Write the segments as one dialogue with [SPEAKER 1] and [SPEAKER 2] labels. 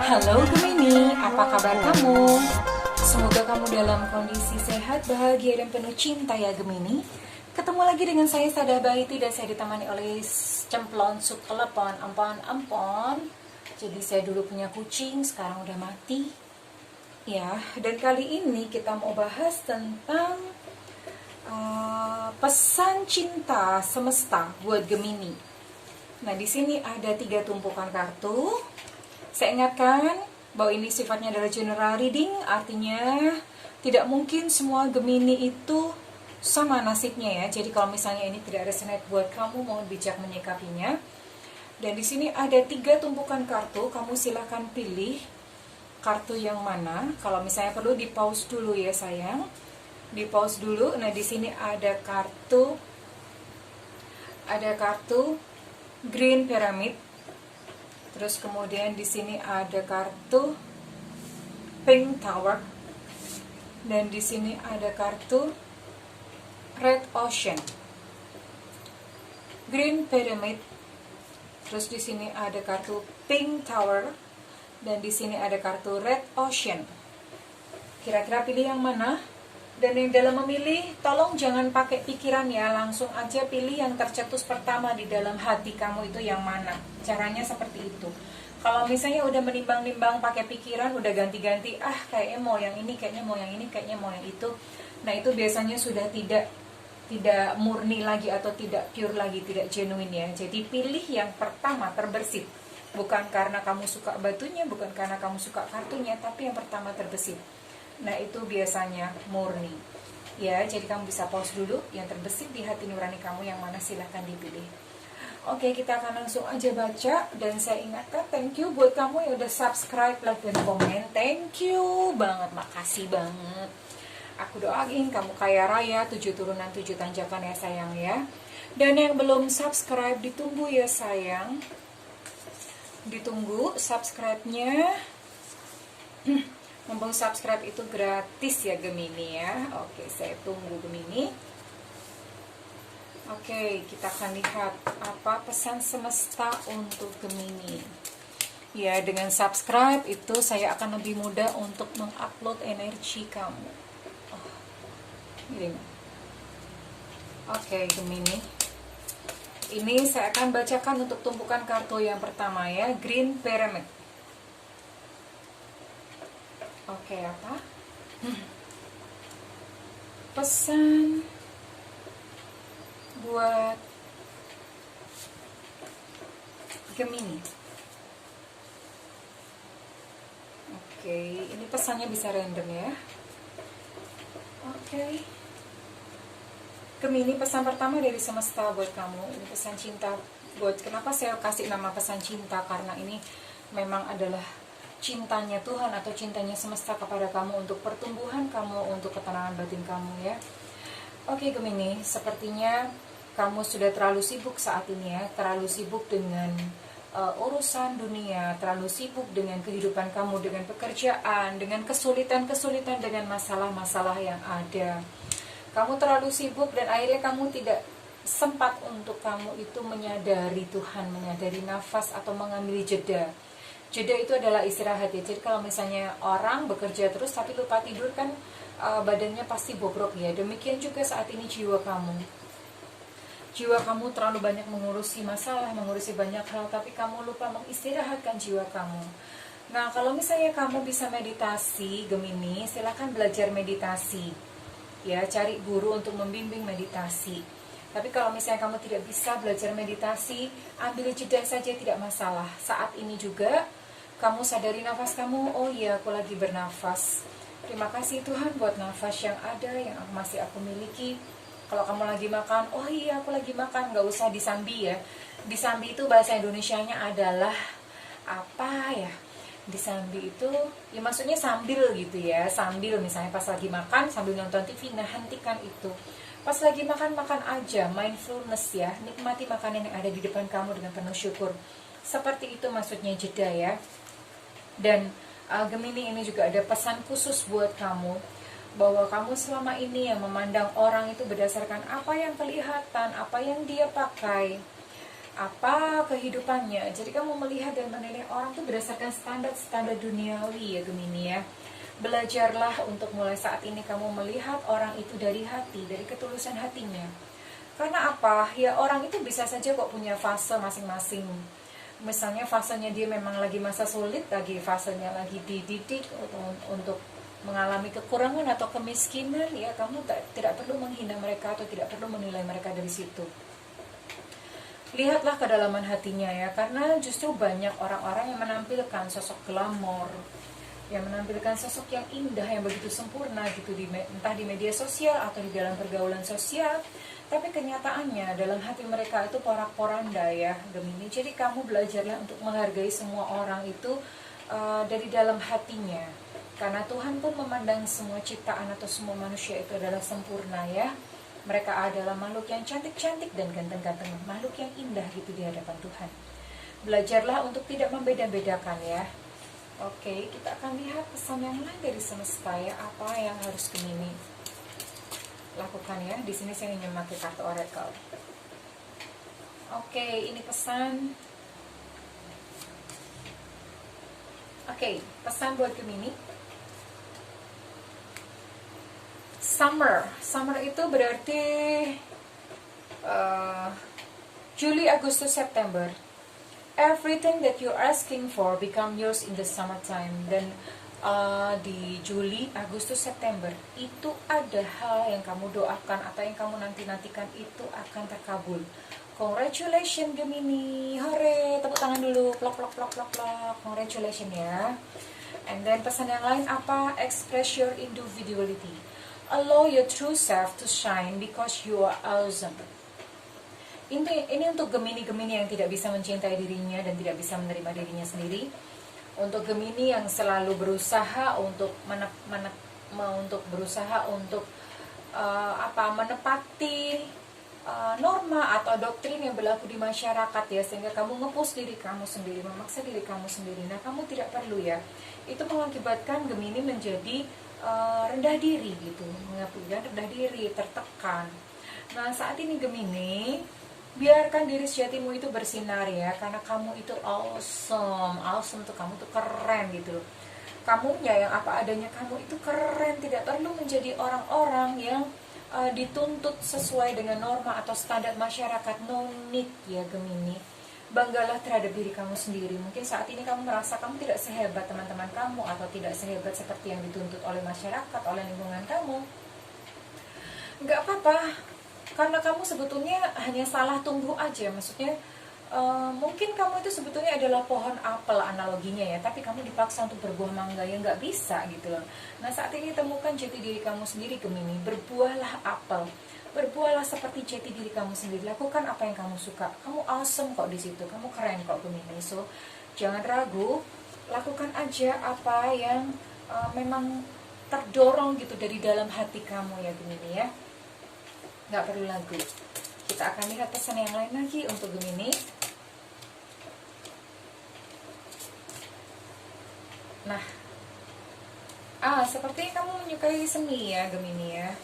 [SPEAKER 1] Halo Gemini, apa kabar kamu? Semoga kamu dalam kondisi sehat, bahagia, dan penuh cinta ya Gemini. Ketemu lagi dengan saya Sada Baiti dan saya ditemani oleh cemplon sup telepon ampon. Jadi saya dulu punya kucing, sekarang udah mati. Ya, dan kali ini kita mau bahas tentang pesan cinta semesta buat Gemini. Nah, di sini ada 3 tumpukan kartu. Saya ingatkan bahwa ini sifatnya adalah general reading, artinya tidak mungkin semua Gemini itu sama nasibnya ya. Jadi kalau misalnya ini tidak resonate buat kamu, mohon bijak menyikapinya. Dan di sini ada 3 tumpukan kartu, kamu silahkan pilih kartu yang mana. Kalau misalnya perlu di pause dulu ya sayang, di pause dulu. Nah di sini ada kartu Green Pyramid. Terus kemudian di sini ada kartu Pink Tower dan di sini ada kartu Red Ocean. Green Pyramid. Terus di sini ada kartu Pink Tower dan di sini ada kartu Red Ocean. Kira-kira pilih yang mana? Dan yang dalam memilih, tolong jangan pakai pikiran ya, langsung aja pilih yang tercetus pertama di dalam hati kamu itu yang mana. Caranya seperti itu. Kalau misalnya udah menimbang-nimbang pakai pikiran, udah ganti-ganti, kayaknya mau yang ini, kayaknya mau yang ini, kayaknya mau yang itu. Nah itu biasanya sudah tidak murni lagi atau tidak pure lagi, tidak genuine ya. Jadi pilih yang pertama terbersit. Bukan karena kamu suka batunya, bukan karena kamu suka kartunya, tapi yang pertama terbersit. Nah itu biasanya murni ya, jadi kamu bisa pause dulu. Yang terbesit di hati nurani kamu yang mana, silahkan dipilih. Oke, kita akan langsung aja baca. Dan saya ingatkan, thank you buat kamu yang udah subscribe, like, dan komen. Thank you banget, makasih banget. Aku doain kamu kaya raya, 7 turunan 7 tanjakan ya sayang ya. Dan yang belum subscribe, ditunggu ya sayang, ditunggu subscribe-nya. Mumpung subscribe itu gratis ya Gemini ya. Oke, saya tunggu Gemini. Oke, kita akan lihat apa pesan semesta untuk Gemini. Ya, dengan subscribe itu saya akan lebih mudah untuk mengupload energi kamu. Oke, Gemini. Ini saya akan bacakan untuk tumpukan kartu yang pertama ya, Green Pyramid. Oke, apa? Pesan buat Gemini. Oke, ini pesannya bisa random ya. Oke. Gemini, pesan pertama dari semesta buat kamu. Ini pesan cinta buat, kenapa saya kasih nama pesan cinta? Karena ini memang adalah cintanya Tuhan atau cintanya semesta kepada kamu, untuk pertumbuhan kamu, untuk ketenangan batin kamu ya. Oke Gemini, sepertinya kamu sudah terlalu sibuk saat ini ya, terlalu sibuk dengan urusan dunia, terlalu sibuk dengan kehidupan kamu, dengan pekerjaan, dengan kesulitan-kesulitan, dengan masalah-masalah yang ada. Kamu terlalu sibuk dan akhirnya kamu tidak sempat untuk kamu itu menyadari Tuhan, menyadari nafas atau mengambil jeda. Jeda itu adalah istirahat ya. Jadi kalau misalnya orang bekerja terus tapi lupa tidur kan badannya pasti bobrok ya. Demikian juga saat ini jiwa kamu. Jiwa kamu terlalu banyak mengurusi masalah, mengurusi banyak hal, tapi kamu lupa mengistirahatkan jiwa kamu. Nah kalau misalnya kamu bisa meditasi Gemini, silakan belajar meditasi ya, cari guru untuk membimbing meditasi. Tapi kalau misalnya kamu tidak bisa belajar meditasi, ambil jeda saja, tidak masalah. Saat ini juga kamu sadari nafas kamu. Oh iya, aku lagi bernafas. Terima kasih Tuhan buat nafas yang ada, yang masih aku miliki. Kalau kamu lagi makan, oh iya aku lagi makan. Gak usah disambi ya. Disambi itu bahasa Indonesianya adalah apa ya? Disambi itu ya maksudnya sambil gitu ya. Sambil misalnya pas lagi makan, sambil nonton TV, nah hentikan itu. Pas lagi makan aja, mindfulness ya, nikmati makanan yang ada di depan kamu dengan penuh syukur. Seperti itu maksudnya jeda ya. Dan Gemini, ini juga ada pesan khusus buat kamu, bahwa kamu selama ini yang memandang orang itu berdasarkan apa yang kelihatan, apa yang dia pakai. apa kehidupannya. Jadi kamu melihat dan menilai orang tuh berdasarkan standar duniawi ya Gemini ya. Belajarlah untuk mulai saat ini kamu melihat orang itu dari hati, dari ketulusan hatinya. Karena apa? Ya orang itu bisa saja kok punya fase masing-masing. Misalnya fasenya dia memang lagi masa sulit, lagi fasenya lagi dididik untuk mengalami kekurangan atau kemiskinan, ya kamu tidak perlu menghina mereka atau tidak perlu menilai mereka dari situ. Lihatlah kedalaman hatinya ya, karena justru banyak orang-orang yang menampilkan sosok glamor, yang menampilkan sosok yang indah, yang begitu sempurna gitu, entah di media sosial atau di dalam pergaulan sosial, tapi kenyataannya dalam hati mereka itu porak-poranda ya Gemini. Jadi kamu belajarlah untuk menghargai semua orang itu dari dalam hatinya, karena Tuhan pun memandang semua ciptaan atau semua manusia itu adalah sempurna ya. Mereka adalah makhluk yang cantik-cantik dan ganteng-ganteng, makhluk yang indah gitu di hadapan Tuhan. Belajarlah untuk tidak membeda-bedakan ya. Oke, kita akan lihat pesan yang lain dari semesta ya, apa yang harus Gemini lakukan ya. Di sini saya ingin memakai kartu oracle. Oke, ini pesan. Oke, pesan buat Gemini. Summer itu berarti Juli, Agustus, September. Everything that you're asking for become yours in the summertime. Dan di Juli, Agustus, September itu ada hal yang kamu doakan atau yang kamu nanti-nantikan itu akan terkabul. Congratulations Gemini, hore, tepuk tangan dulu, plok plok plok plok plok, congratulations ya. And then pesan yang lain apa? Express your individuality. Allow your true self to shine because you are awesome. Ini untuk Gemini-Gemini yang tidak bisa mencintai dirinya dan tidak bisa menerima dirinya sendiri. Untuk Gemini yang selalu berusaha untuk menepati norma atau doktrin yang berlaku di masyarakat ya, sehingga kamu nge-push diri kamu sendiri, memaksa diri kamu sendiri. Nah, kamu tidak perlu ya. Itu mengakibatkan Gemini menjadi rendah diri gitu, mengakibatkan rendah diri, tertekan. Nah, saat ini Gemini, biarkan diri sejatimu itu bersinar ya, karena kamu itu awesome tuh, kamu tuh keren gitu. Kamunya yang apa adanya, kamu itu keren, tidak perlu menjadi orang-orang yang dituntut sesuai dengan norma atau standar masyarakat. No need ya Gemini. Banggalah terhadap diri kamu sendiri. Mungkin saat ini kamu merasa kamu tidak sehebat teman-teman kamu atau tidak sehebat seperti yang dituntut oleh masyarakat, oleh lingkungan kamu. Nggak apa-apa, karena kamu sebetulnya hanya salah tumbuh aja. Maksudnya mungkin kamu itu sebetulnya adalah pohon apel analoginya ya, tapi kamu dipaksa untuk berbuah mangga, ya nggak bisa gitu loh. Nah, saat ini temukan jati diri kamu sendiri Gemini, berbuahlah apel, berbuahlah seperti jati diri kamu sendiri, lakukan apa yang kamu suka. Kamu awesome kok di situ, kamu keren kok Gemini. So jangan ragu, lakukan aja apa yang memang terdorong gitu dari dalam hati kamu ya Gemini ya. Nggak perlu lagu. Kita akan lihat pesan yang lain lagi untuk Gemini. Nah, seperti kamu menyukai seni ya Gemini ya.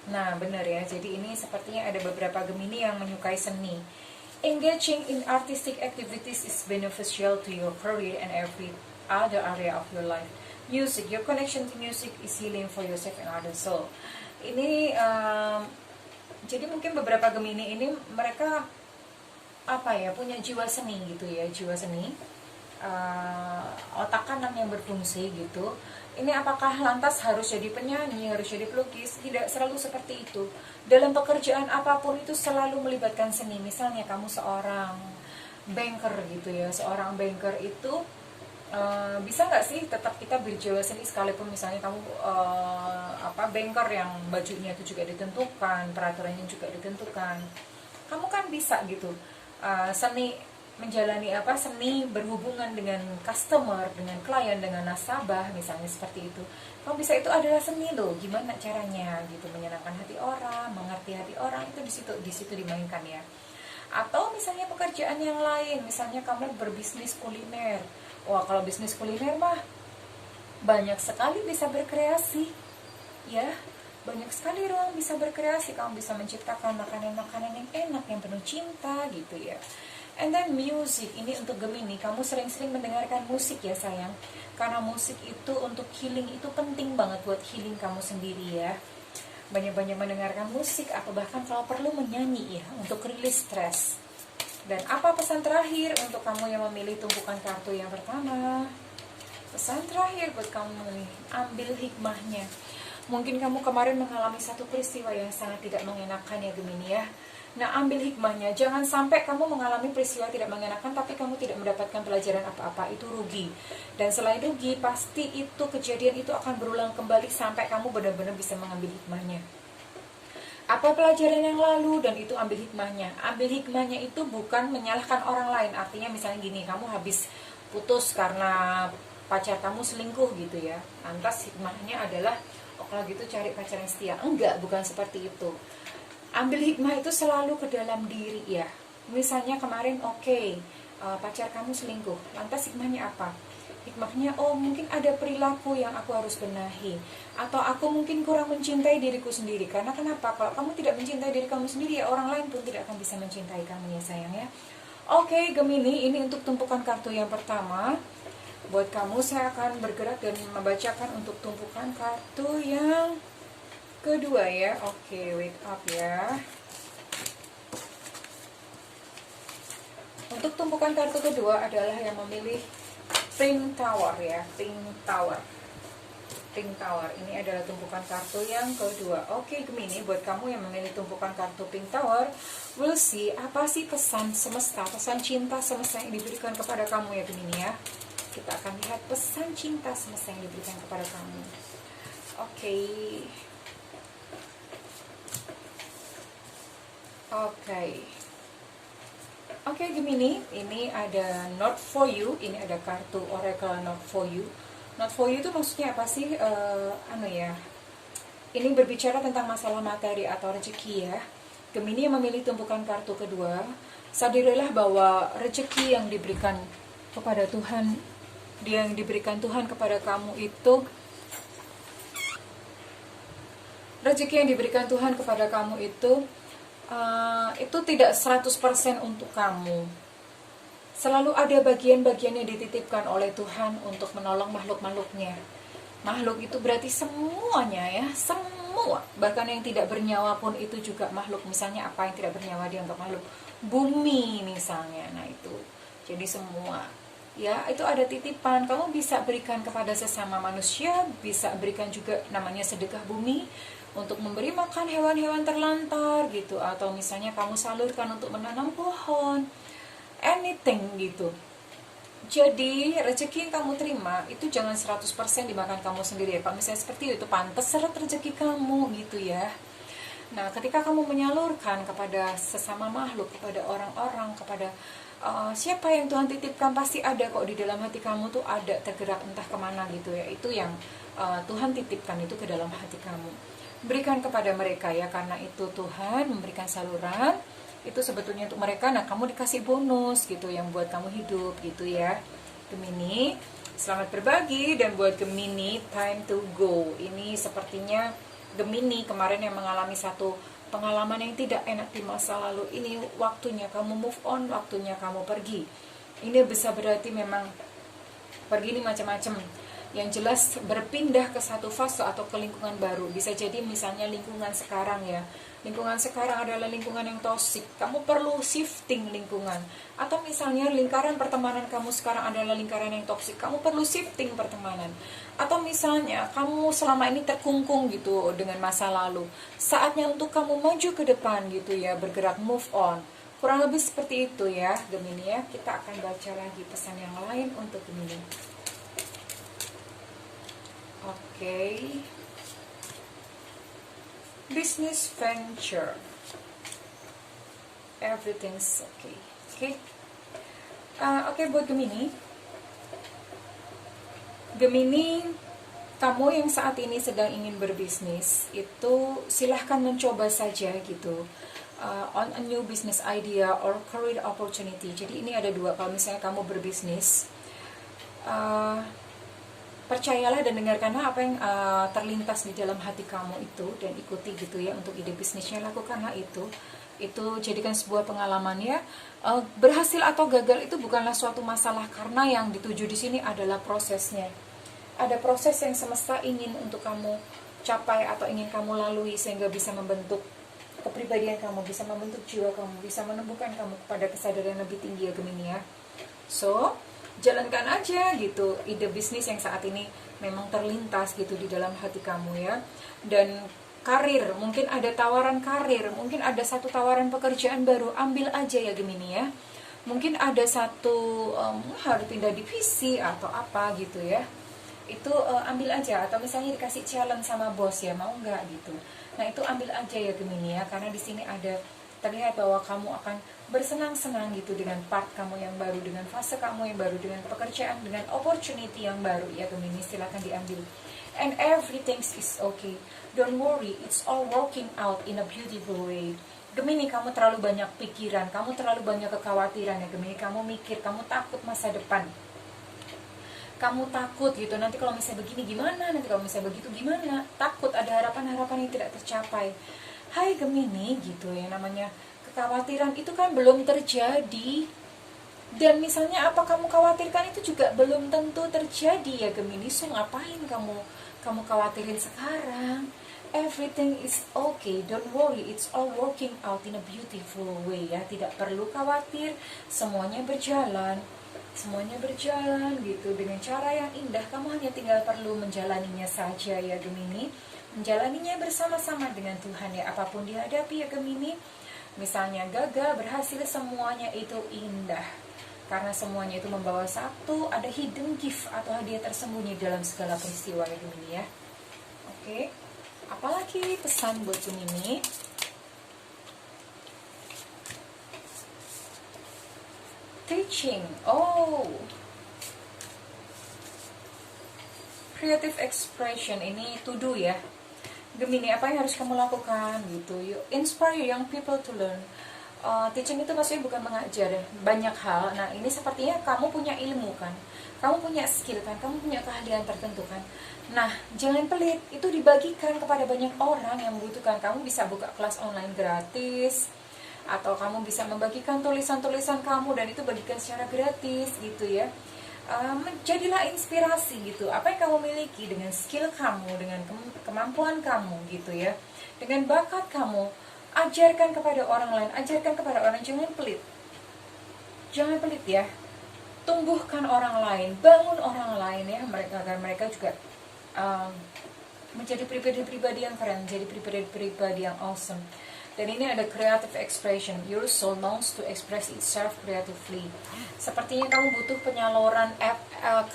[SPEAKER 1] Nah, benar ya. Jadi ini sepertinya ada beberapa Gemini yang menyukai seni. Engaging in artistic activities is beneficial to your career and every other area of your life. Music, your connection to music is healing for yourself and others. So, ini jadi mungkin beberapa Gemini ini mereka punya jiwa seni gitu ya, jiwa seni, otak kanan yang berfungsi gitu. Ini apakah lantas harus jadi penyanyi, harus jadi pelukis? Tidak selalu seperti itu. Dalam pekerjaan apapun itu selalu melibatkan seni. Misalnya kamu seorang banker gitu ya, seorang banker itu bisa nggak sih tetap kita berjiwa seni sekalipun misalnya kamu banker yang bajunya itu juga ditentukan, peraturannya juga ditentukan. Kamu kan bisa gitu seni menjalani seni berhubungan dengan customer, dengan klien, dengan nasabah misalnya seperti itu. Kamu bisa, itu adalah seni loh. Gimana caranya gitu menyenangkan hati orang, mengerti hati orang, itu di situ dimainkan ya. Atau misalnya pekerjaan yang lain, misalnya kamu berbisnis kuliner. Wah, kalau bisnis kuliner mah banyak sekali bisa berkreasi ya, banyak sekali ruang bisa berkreasi. Kamu bisa menciptakan makanan-makanan yang enak, yang penuh cinta gitu ya. And then music, ini untuk Gemini, kamu sering-sering mendengarkan musik ya sayang. Karena musik itu untuk healing, itu penting banget buat healing kamu sendiri ya. Banyak-banyak mendengarkan musik, atau bahkan kalau perlu menyanyi ya, untuk rilis stres. Dan apa pesan terakhir untuk kamu yang memilih tumpukan kartu yang pertama? Pesan terakhir buat kamu nih, ambil hikmahnya. Mungkin kamu kemarin mengalami satu peristiwa yang sangat tidak mengenakan ya Gemini ya. Nah, ambil hikmahnya. Jangan sampai kamu mengalami peristiwa tidak mengenakan tapi kamu tidak mendapatkan pelajaran apa-apa. Itu rugi. Dan selain rugi, pasti itu kejadian itu akan berulang kembali sampai kamu benar-benar bisa mengambil hikmahnya. Apa pelajaran yang lalu, dan itu ambil hikmahnya. Ambil hikmahnya itu bukan menyalahkan orang lain. Artinya misalnya gini, kamu habis putus karena pacar kamu selingkuh gitu ya. Lantas hikmahnya adalah, oh kalau gitu cari pacar yang setia. Enggak, bukan seperti itu. Ambil hikmah itu selalu ke dalam diri ya. Misalnya kemarin pacar kamu selingkuh. Lantas hikmahnya apa? Hikmahnya, oh mungkin ada perilaku yang aku harus benahi. Atau aku mungkin kurang mencintai diriku sendiri. Karena kenapa? Kalau kamu tidak mencintai diri kamu sendiri, ya orang lain pun tidak akan bisa mencintai kamu ya sayang ya. Oke, Gemini, ini untuk tumpukan kartu yang pertama. Buat kamu, saya akan bergerak dan membacakan untuk tumpukan kartu yang kedua ya. Oke, wake up ya. Untuk tumpukan kartu kedua adalah yang memilih Pink Tower ya, Pink Tower. Pink Tower, ini adalah tumpukan kartu yang kedua. Oke Gemini, buat kamu yang memilih tumpukan kartu Pink Tower, we'll see apa sih pesan semesta, pesan cinta semesta yang diberikan kepada kamu ya Gemini ya. Kita akan lihat pesan cinta semesta yang diberikan kepada kamu. Oke Gemini, ini ada Not For You, ini ada kartu Oracle Not For You. Not For You itu maksudnya apa sih? Ini berbicara tentang masalah materi atau rezeki ya. Gemini yang memilih tumpukan kartu kedua, sadarilah bahwa rezeki yang diberikan kepada Tuhan, yang diberikan Tuhan kepada kamu itu, rezeki yang diberikan Tuhan kepada kamu itu tidak 100% untuk kamu. Selalu ada bagian-bagian yang dititipkan oleh Tuhan untuk menolong makhluk-makhluknya. Makhluk itu berarti semuanya ya, semua. Bahkan yang tidak bernyawa pun itu juga makhluk. Misalnya apa yang tidak bernyawa dianggap makhluk? Bumi misalnya, nah itu. Jadi semua. Ya, itu ada titipan. Kamu bisa berikan kepada sesama manusia, bisa berikan juga namanya sedekah bumi, untuk memberi makan hewan-hewan terlantar gitu, atau misalnya kamu salurkan untuk menanam pohon, anything gitu. Jadi rezeki yang kamu terima itu jangan 100% dimakan kamu sendiri ya. Kalau misalnya seperti itu, pantas seret rezeki kamu gitu ya. Nah, ketika kamu menyalurkan kepada sesama makhluk, kepada orang-orang, kepada siapa yang Tuhan titipkan, pasti ada kok di dalam hati kamu tuh, ada tergerak entah kemana gitu ya. Itu yang Tuhan titipkan itu ke dalam hati kamu. Berikan kepada mereka ya, karena itu Tuhan memberikan saluran itu sebetulnya untuk mereka. Nah, kamu dikasih bonus gitu yang buat kamu hidup gitu ya Gemini. Selamat berbagi, dan buat Gemini, time to go. Ini sepertinya Gemini kemarin yang mengalami satu pengalaman yang tidak enak di masa lalu, ini waktunya kamu move on, waktunya kamu pergi. Ini bisa berarti memang pergi ini macam-macam. Yang jelas berpindah ke satu fase atau ke lingkungan baru. Bisa jadi misalnya lingkungan sekarang ya, lingkungan sekarang adalah lingkungan yang toksik, kamu perlu shifting lingkungan. Atau misalnya lingkaran pertemanan kamu sekarang adalah lingkaran yang toksik, kamu perlu shifting pertemanan. Atau misalnya kamu selama ini terkungkung gitu dengan masa lalu, saatnya untuk kamu maju ke depan gitu ya, bergerak, move on. Kurang lebih seperti itu ya Gemini ya. Kita akan baca lagi pesan yang lain untuk Gemini. Business venture, everything's okay. Buat Gemini, kamu yang saat ini sedang ingin berbisnis, itu silahkan mencoba saja gitu, on a new business idea or career opportunity. Jadi ini ada dua. Kalau misalnya kamu berbisnis, percayalah dan dengarkanlah apa yang terlintas di dalam hati kamu itu, dan ikuti gitu ya untuk ide bisnisnya, lakukanlah itu. Itu jadikan sebuah pengalaman ya. Berhasil atau gagal itu bukanlah suatu masalah, karena yang dituju di sini adalah prosesnya. Ada proses yang semesta ingin untuk kamu capai atau ingin kamu lalui, sehingga bisa membentuk kepribadian kamu, bisa membentuk jiwa kamu, bisa menumbuhkan kamu kepada kesadaran lebih tinggi ya Gemini ya. So, jalankan aja gitu ide bisnis yang saat ini memang terlintas gitu di dalam hati kamu ya. Dan karir, mungkin ada tawaran karir, mungkin ada satu tawaran pekerjaan baru, ambil aja ya Gemini ya. Mungkin ada satu harus pindah divisi atau apa gitu ya, itu ambil aja. Atau misalnya dikasih challenge sama bos ya, mau nggak gitu. Nah itu ambil aja ya Gemini ya, karena di sini ada terlihat bahwa kamu akan bersenang-senang gitu dengan part kamu yang baru, dengan fase kamu yang baru, dengan pekerjaan, dengan opportunity yang baru ya Gemini. Silakan diambil. And everything is okay. Don't worry, it's all working out in a beautiful way. Gemini, kamu terlalu banyak pikiran, kamu terlalu banyak kekhawatiran ya Gemini. Kamu mikir, kamu takut masa depan. Kamu takut gitu, nanti kalau misalnya begini gimana, nanti kalau misalnya begitu gimana. Takut, ada harapan-harapan yang tidak tercapai. Hai Gemini gitu ya, namanya kekhawatiran itu kan belum terjadi. Dan misalnya apa kamu khawatirkan itu juga belum tentu terjadi ya Gemini. So ngapain kamu khawatirin sekarang? Everything is okay, don't worry, it's all working out in a beautiful way ya. Tidak perlu khawatir, semuanya berjalan gitu dengan cara yang indah. Kamu hanya tinggal perlu menjalaninya saja ya Gemini. Menjalaninya bersama-sama dengan Tuhan ya. Apapun dihadapi ya Gemini, misalnya gagal, berhasil, semuanya itu indah, karena semuanya itu membawa satu, ada hidden gift atau hadiah tersembunyi dalam segala peristiwa ya Gemini ya. Oke, apalagi pesan buat Gemini? Teaching, creative expression, ini to do ya Gemini. Apa yang harus kamu lakukan gitu? You inspire young people to learn. Teaching itu maksudnya bukan mengajar, banyak hal. Nah ini sepertinya kamu punya ilmu kan, kamu punya skill kan, kamu punya keahlian tertentu kan. Nah jangan pelit, itu dibagikan kepada banyak orang yang membutuhkan. Kamu bisa buka kelas online gratis, atau kamu bisa membagikan tulisan-tulisan kamu dan itu bagikan secara gratis gitu ya. Jadilah inspirasi gitu. Apa yang kamu miliki dengan skill kamu, dengan kemampuan kamu gitu ya, dengan bakat kamu, ajarkan kepada orang lain, ajarkan kepada orang. Jangan pelit ya. Tumbuhkan orang lain, bangun orang lain ya, agar mereka juga menjadi pribadi-pribadi yang keren, menjadi pribadi-pribadi yang awesome. Dan ini ada creative expression. Your soul longs to express itself creatively. Sepertinya kamu butuh penyaluran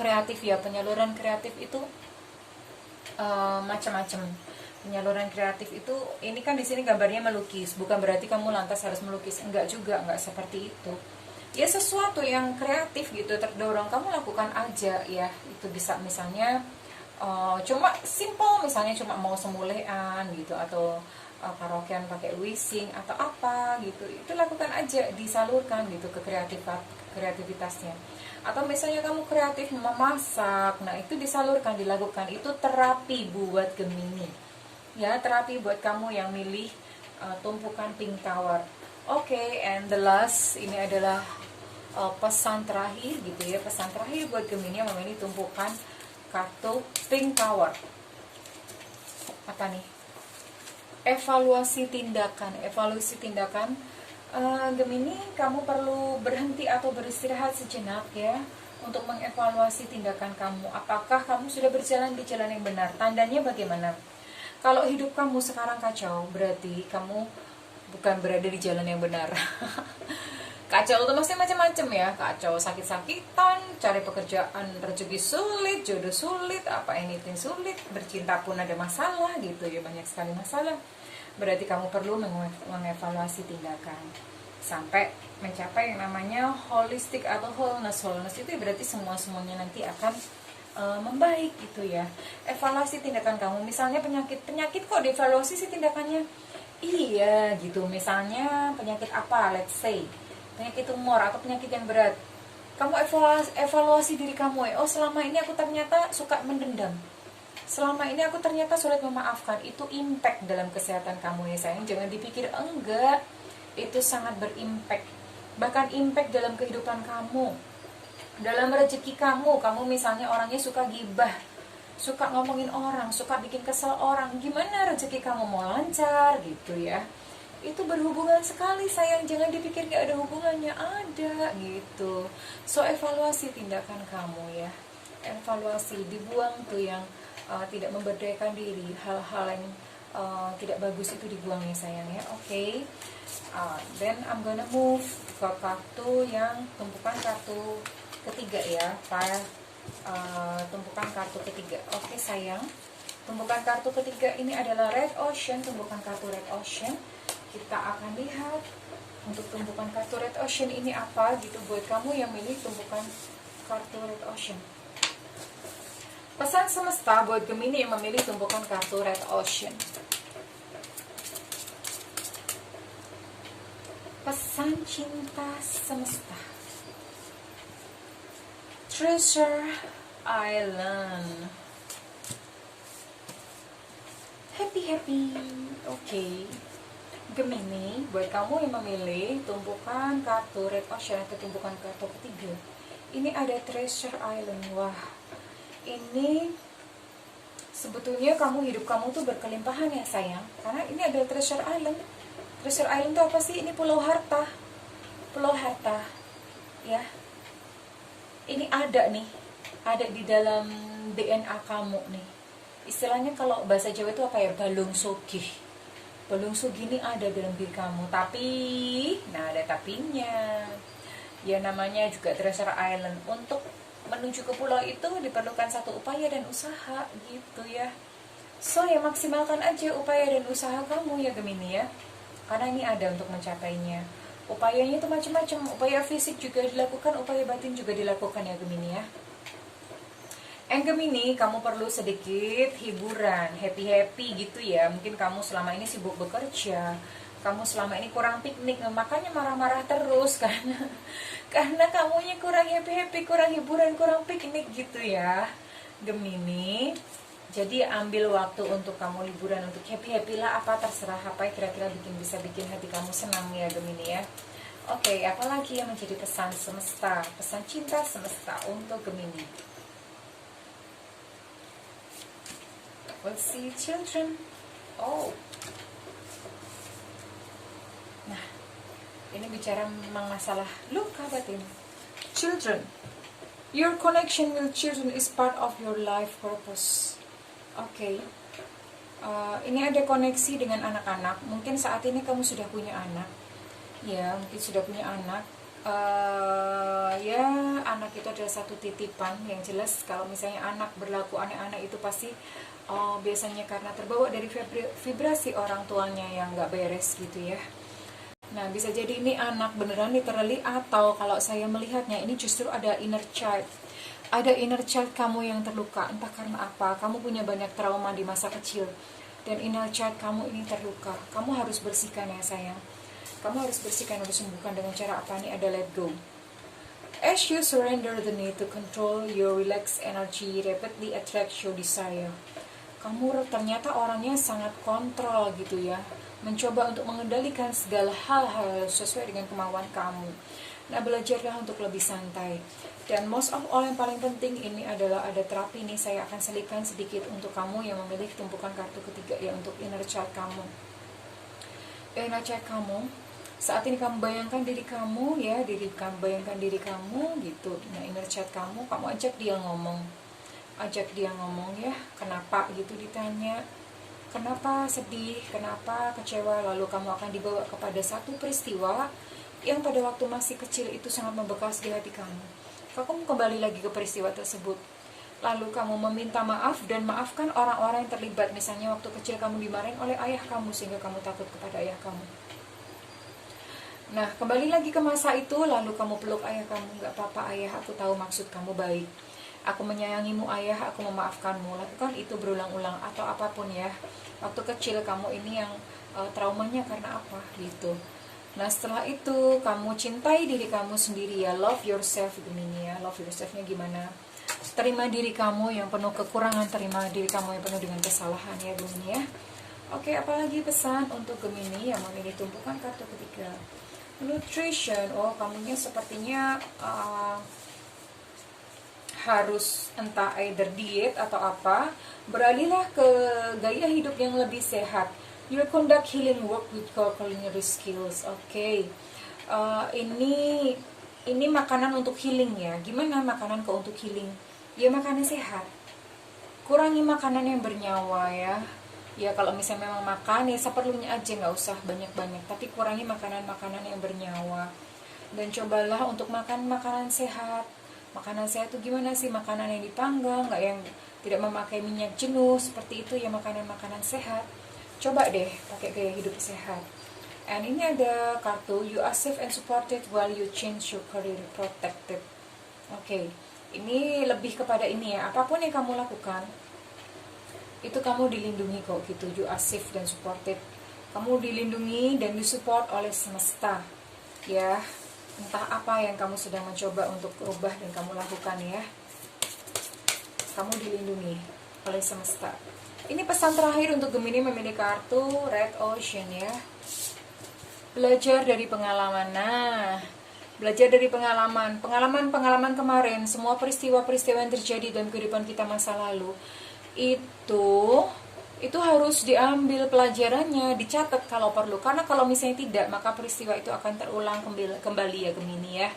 [SPEAKER 1] kreatif ya. Penyaluran kreatif itu macam-macam. Penyaluran kreatif itu, ini kan di sini gambarnya melukis. Bukan berarti kamu lantas harus melukis. Enggak juga, enggak seperti itu. Ya sesuatu yang kreatif gitu terdorong, kamu lakukan aja ya. Itu bisa misalnya cuma simple, misalnya cuma mau semulean gitu, atau karaokean pakai wishing atau apa gitu. Itu lakukan aja, disalurkan gitu ke kreativitasnya. Atau misalnya kamu kreatif memasak, nah itu disalurkan, dilakukan. Itu terapi buat Gemini ya, terapi buat kamu yang milih tumpukan pink tower. Oke, and the last, ini adalah pesan terakhir gitu ya. Pesan terakhir buat Gemini yang memilih tumpukan kartu pink tower. Apa nih? Evaluasi tindakan. Gemini, kamu perlu berhenti atau beristirahat sejenak ya, untuk mengevaluasi tindakan kamu. Apakah kamu sudah berjalan di jalan yang benar? Tandanya bagaimana? Kalau hidup kamu sekarang kacau, berarti kamu bukan berada di jalan yang benar. Kacau itu maksudnya macam-macam ya. Kacau, sakit-sakitan, cari pekerjaan, rezeki sulit, jodoh sulit, anything sulit, bercinta pun ada masalah gitu ya, banyak sekali masalah. Berarti kamu perlu mengevaluasi tindakan sampai mencapai yang namanya holistic atau wholeness. Wholeness itu berarti semuanya nanti akan membaik gitu ya. Evaluasi tindakan kamu. Misalnya penyakit kok dievaluasi sih tindakannya? Iya gitu. Misalnya penyakit apa? Let's say penyakit tumor atau penyakit yang berat. Kamu evaluasi diri kamu ya. Oh selama ini aku ternyata suka mendendam. Selama ini aku ternyata sulit memaafkan. Itu impact dalam kesehatan kamu ya sayang. Jangan dipikir enggak. itu sangat berimpact. Bahkan impact dalam kehidupan kamu, dalam rezeki kamu. Kamu misalnya orangnya suka gibah, suka ngomongin orang, suka bikin kesel orang, gimana rezeki kamu mau lancar gitu ya. Itu berhubungan sekali sayang, jangan dipikir gak ada hubungannya, ada gitu. So evaluasi tindakan kamu ya, evaluasi, dibuang tuh yang tidak memberdayakan diri, hal-hal yang tidak bagus itu dibuang ya sayang ya. Oke. Then I'm gonna move ke kartu yang tumpukan kartu ketiga ya, tumpukan kartu ketiga. Oke sayang, tumpukan kartu ketiga ini adalah Red Ocean, tumpukan kartu Red Ocean. Kita akan lihat untuk tumpukan kartu Red Ocean ini apa gitu buat kamu yang milih tumpukan kartu Red Ocean. Pesan semesta buat Gemini yang memilih tumpukan kartu Red Ocean. Pesan cinta semesta. Treasure Island. Happy. Oke. Gemini, buat kamu yang memilih tumpukan kartu Red Ocean atau tumpukan kartu ketiga, ini ada Treasure Island. Wah, ini sebetulnya hidup kamu tuh berkelimpahan ya sayang, karena ini ada Treasure Island. Treasure Island itu apa sih? Ini pulau harta ya. Ini ada nih, ada di dalam DNA kamu nih. Istilahnya kalau bahasa Jawa itu apa ya, balung sugih ini ada dalam diri kamu. Tapi ada tapinya ya, namanya juga Treasure Island. Untuk menuju ke pulau itu diperlukan satu upaya dan usaha gitu ya. So ya maksimalkan aja upaya dan usaha kamu ya Gemini ya, karena ini ada untuk mencapainya. Upayanya itu macam-macam, upaya fisik juga dilakukan, upaya batin juga dilakukan ya Gemini ya. And Gemini, kamu perlu sedikit hiburan, happy gitu ya. Mungkin kamu selama ini sibuk bekerja, kamu selama ini kurang piknik, makanya marah-marah terus karena kamunya kurang happy, kurang hiburan, kurang piknik gitu ya Gemini. Jadi ambil waktu untuk kamu liburan, untuk happy lah, apa terserah apa yang kira-kira bisa bikin hati kamu senang ya Gemini ya. Oke, apalagi yang menjadi pesan semesta, pesan cinta semesta untuk Gemini. We'll see children. Oh. Nah, ini bicara memang masalah luka batin. Children. Your connection with children is part of your life purpose. Oke. Ini ada koneksi dengan anak-anak. Mungkin saat ini kamu sudah punya anak. Ya, mungkin sudah punya anak. Ya, anak itu adalah satu titipan. Yang jelas kalau misalnya anak berlaku aneh-aneh itu pasti biasanya karena terbawa dari vibrasi orang tuanya yang gak beres gitu ya. Nah, bisa jadi ini anak beneran literally, atau kalau saya melihatnya ini justru ada inner child. Ada inner child kamu yang terluka, entah karena apa. Kamu punya banyak trauma di masa kecil, dan inner child kamu ini terluka. Kamu harus bersihkan ya sayang. Kamu harus bersihkan, harus sembuhkan dengan cara apa nih? Ada let go. As you surrender the need to control your relaxed energy, rapidly attract your desire. Kamu ternyata orangnya sangat kontrol gitu ya. Mencoba untuk mengendalikan segala hal-hal sesuai dengan kemauan kamu. Nah, belajarlah untuk lebih santai. Dan most of all yang paling penting ini adalah ada terapi nih, saya akan selipkan sedikit untuk kamu yang memilih tumpukan kartu ketiga ya, untuk inner child kamu. Inner child kamu, saat ini kamu bayangkan diri kamu ya, bayangkan diri kamu gitu. Nah, inner child kamu ajak dia ngomong. Ajak dia ngomong ya, kenapa gitu ditanya. Kenapa sedih, kenapa kecewa, lalu kamu akan dibawa kepada satu peristiwa yang pada waktu masih kecil itu sangat membekas di hati kamu. Kamu kembali lagi ke peristiwa tersebut. Lalu kamu meminta maaf dan maafkan orang-orang yang terlibat. Misalnya waktu kecil kamu dimarahin oleh ayah kamu sehingga kamu takut kepada ayah kamu. Nah, kembali lagi ke masa itu, lalu kamu peluk ayah kamu. Gak apa-apa ayah, aku tahu maksud kamu baik. Aku menyayangimu ayah, aku memaafkanmu. Lakukan itu berulang-ulang atau apapun ya. Waktu kecil kamu ini yang traumanya karena apa gitu. Nah, setelah itu kamu cintai diri kamu sendiri ya. Love yourself Gemini ya. Love yourselfnya gimana? Terima diri kamu yang penuh kekurangan, terima diri kamu yang penuh dengan kesalahan ya Gemini ya. Oke, apalagi pesan untuk Gemini yang memilih tumpukan kartu ketiga? Nutrition. Oh, kamunya sepertinya harus entah either diet atau apa, beralihlah ke gaya hidup yang lebih sehat. You conduct healing work with your culinary skills. Oke. Ini makanan untuk healing ya. Gimana makanan kok untuk healing? Ya makanan sehat. Kurangi makanan yang bernyawa ya. Ya kalau misalnya memang makan ya seperlunya aja, nggak usah banyak-banyak. Tapi kurangi makanan-makanan yang bernyawa. Dan cobalah untuk makan makanan sehat. Makanan sehat itu gimana sih? Makanan yang dipanggang, nggak yang tidak memakai minyak jenuh. Seperti itu ya makanan-makanan sehat. Coba deh pakai gaya hidup sehat. And ini ada kartu you are safe and supported while you change your career protected. Oke, ini lebih kepada ini ya. Apapun yang kamu lakukan, itu kamu dilindungi kok gitu. You are safe dan supported. Kamu dilindungi dan disupport oleh semesta. Ya, entah apa yang kamu sedang mencoba untuk ubah dan kamu lakukan ya. Kamu dilindungi oleh semesta. Ini pesan terakhir untuk Gemini memilih kartu Red Ocean ya. Belajar dari pengalaman. Nah, belajar dari pengalaman kemarin, semua peristiwa-peristiwa yang terjadi dalam kehidupan kita masa lalu itu harus diambil pelajarannya, dicatat kalau perlu. Karena kalau misalnya tidak, maka peristiwa itu akan terulang kembali ya Gemini ya.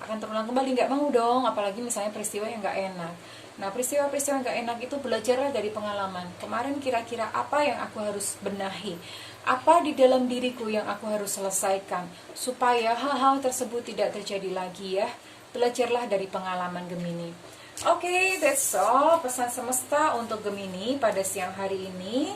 [SPEAKER 1] Akan terulang kembali, nggak mau dong, apalagi misalnya peristiwa yang nggak enak. Nah, peristiwa-peristiwa yang nggak enak itu belajarlah dari pengalaman. Kemarin kira-kira apa yang aku harus benahi? Apa di dalam diriku yang aku harus selesaikan? Supaya hal-hal tersebut tidak terjadi lagi ya. Belajarlah dari pengalaman Gemini. Oke, that's all pesan semesta untuk Gemini pada siang hari ini.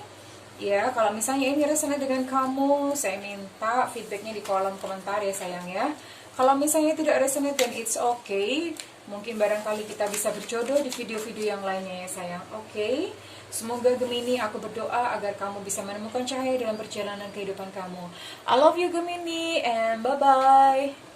[SPEAKER 1] Ya, kalau misalnya ini resonate dengan kamu, saya minta feedbacknya di kolom komentar ya sayang ya. Kalau misalnya tidak resonate dan it's okay, mungkin barangkali kita bisa berjodoh di video-video yang lainnya ya sayang. Oke, semoga Gemini, aku berdoa agar kamu bisa menemukan cahaya dalam perjalanan kehidupan kamu. I love you Gemini and bye-bye.